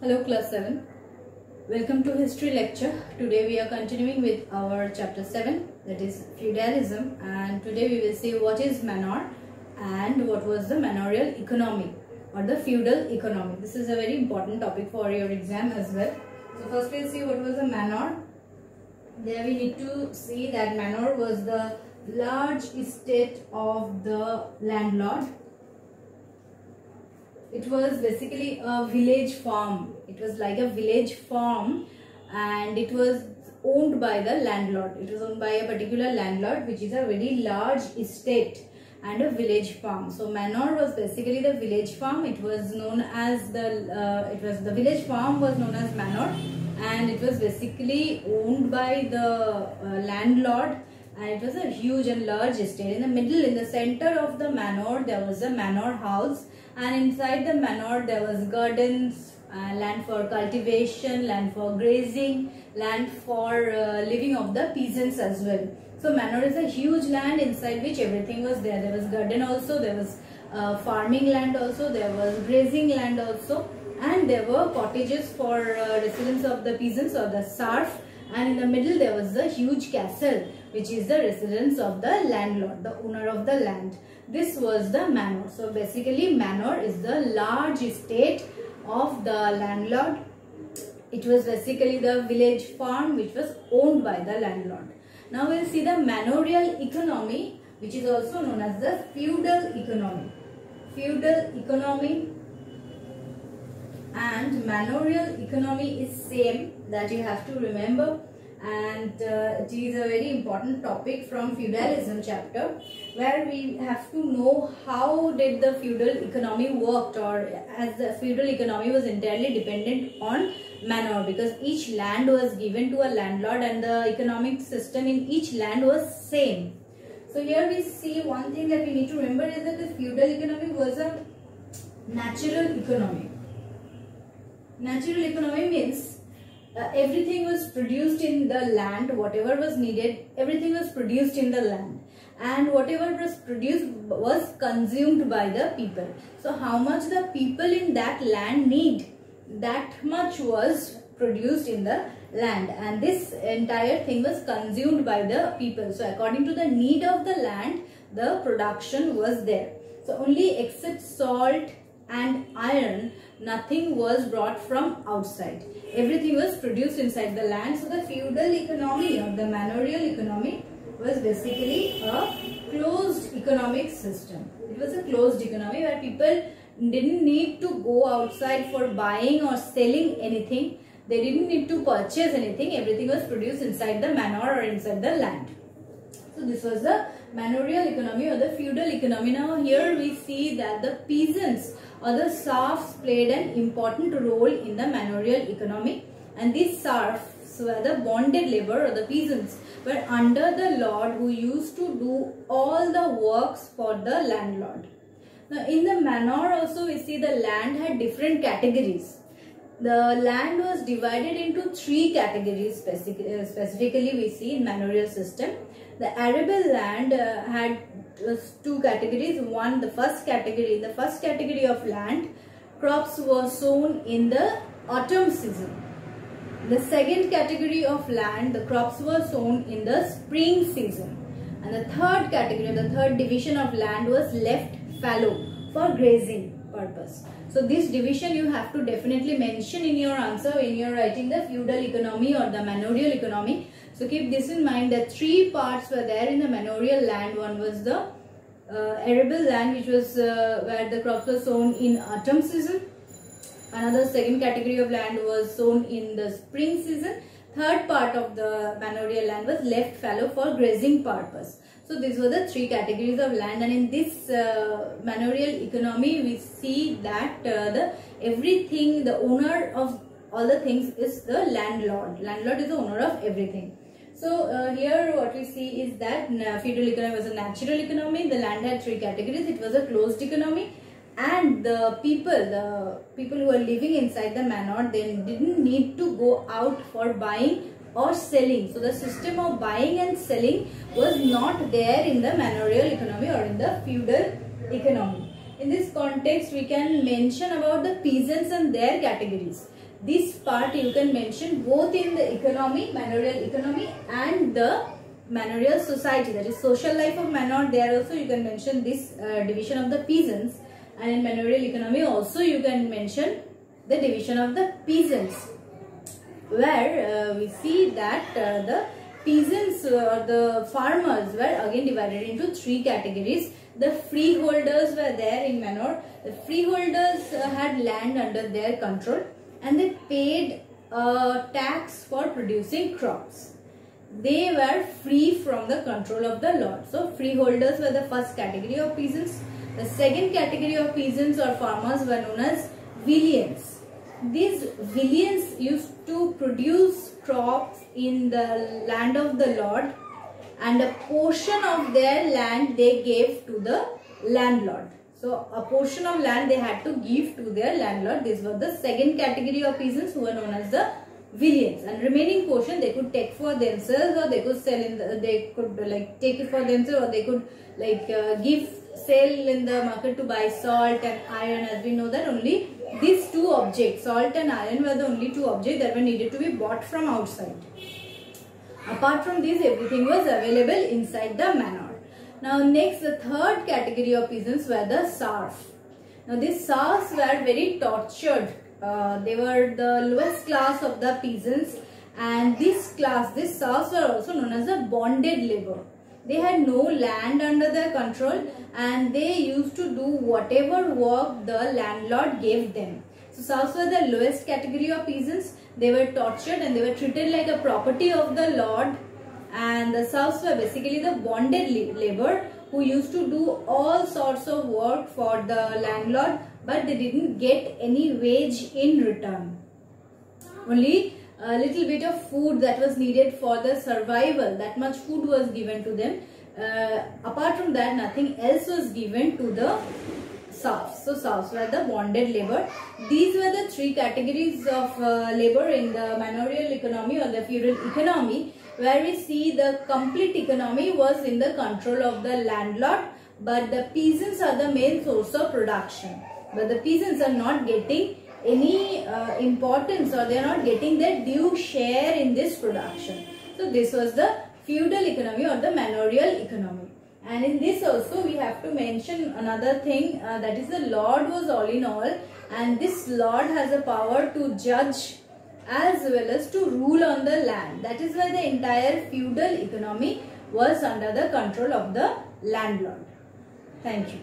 Hello class 7. Welcome to history lecture. Today we are continuing with our chapter 7, that is feudalism, and today we will see what is manor and what was the manorial economy or the feudal economy. This is a very important topic for your exam as well. So first we will see what was a manor. There we need to see that manor was the large estate of the landlord. It was basically a village farm. It was like a village farm and it was owned by the landlord. It was owned by a particular landlord, which is a very large estate and a village farm. So manor was basically the village farm. It was known as the village farm was known as manor, and it was basically owned by the landlord, and it was a huge and large estate. In the middle, in the center of the manor, there was a manor house, and inside the manor there was gardens, land for cultivation, land for grazing, land for living of the peasants as well. So manor is a huge land inside which everything was there. There was garden also, there was farming land also, there was grazing land also, and there were cottages for residence of the peasants or the serf, and in the middle there was a huge castle which is the residence of the landlord, the owner of the land. This was the manor. So basically manor is the large estate of the landlord. It was basically the village farm which was owned by the landlord. Now we will see the manorial economy, which is also known as the feudal economy. Feudal economy and manorial economy is same, that you have to remember, and it is a very important topic from feudalism chapter, where we have to know how did the feudal economy worked, or as the feudal economy was entirely dependent on manor, because each land was given to a landlord and the economic system in each land was same. So here we see one thing that we need to remember is that the feudal economy was a natural economy. Natural economy means everything was produced in the land, whatever was needed, everything was produced in the land, and whatever was produced was consumed by the people. So how much the people in that land need, that much was produced in the land, and this entire thing was consumed by the people. So according to the need of the land, the production was there. So only except salt and iron, nothing was brought from outside. Everything was produced inside the land. So the feudal economy or the manorial economy was basically a closed economic system. It was a closed economy where people didn't need to go outside for buying or selling anything. They didn't need to purchase anything. Everything was produced inside the manor or inside the land. So this was the manorial economy or the feudal economy. Now here we see that the peasants or the serfs played an important role in the manorial economy, and these serfs were the bonded labor, or the peasants were under the lord who used to do all the works for the landlord. Now in the manor also we see the land had different categories. The land was divided into three categories specifically we see in manorial system. The arable land had two categories. One, the first category. In the first category of land, crops were sown in the autumn season. The second category of land, the crops were sown in the spring season. And the third category, the third division of land was left fallow for grazing purpose. So this division you have to definitely mention in your answer when you are writing the feudal economy or the manorial economy. So keep this in mind that three parts were there in the manorial land. One was the arable land, which was where the crops were sown in autumn season. Another second category of land was sown in the spring season. Third part of the manorial land was left fallow for grazing purpose. So these were the three categories of land, and in this manorial economy we see that the owner of all the things is the landlord. Landlord is the owner of everything. So here what we see is that feudal economy was a natural economy. The land had three categories. It was a closed economy, and the people who were living inside the manor, they didn't need to go out for buying or selling. So the system of buying and selling was not there in the manorial economy or in the feudal economy. In this context, we can mention about the peasants and their categories. this part you can mention both in the economy, manorial economy, and the manorial society, that is social life of manor. There also you can mention this division of the peasants, and in manorial economy also you can mention the division of the peasants, where we see that the peasants or the farmers were again divided into three categories. The freeholders were there in manor. The freeholders had land under their control, and they paid tax for producing crops. They were free from the control of the lord. So freeholders were the first category of peasants. The second category of peasants or farmers were known as villeins. These villeins used to produce crops in the land of the lord, and a portion of their land they gave to the landlord. So a portion of land they had to give to their landlord. These were the second category of peasants who were known as the villeins, and remaining portion they could take for themselves, or they could sell in the, they could like take it for themselves, or they could like sell in the market to buy salt and iron. As we know that only these two objects, salt and iron, were the only two objects that were needed to be bought from outside. Apart from this, everything was available inside the manor. Now next, the third category of peasants were the serfs. Now these serfs were very tortured. They were the lowest class of the peasants, and this serfs were also known as the bonded labor. They had no land under their control, and they used to do whatever work the landlord gave them. So serfs were the lowest category of peasants. They were tortured and they were treated like a property of the lord, and the serfs were basically the bonded labor who used to do all sorts of work for the landlord, but they didn't get any wage in return. Only a little bit of food that was needed for the survival, that much food was given to them. Apart from that, nothing else was given to the serfs. So serfs were the bonded labor. These were the three categories of labor in the manorial economy or the feudal economy, where we see the complete economy was in the control of the landlord, but the peasants are the main source of production. But the peasants are not getting any importance, or they are not getting their due share in this production. So this was the feudal economy or the manorial economy. And in this also we have to mention another thing, that is the lord was all in all, and this lord has a power to judge as well as to rule on the land. That is why the entire feudal economy was under the control of the landlord. Thank you.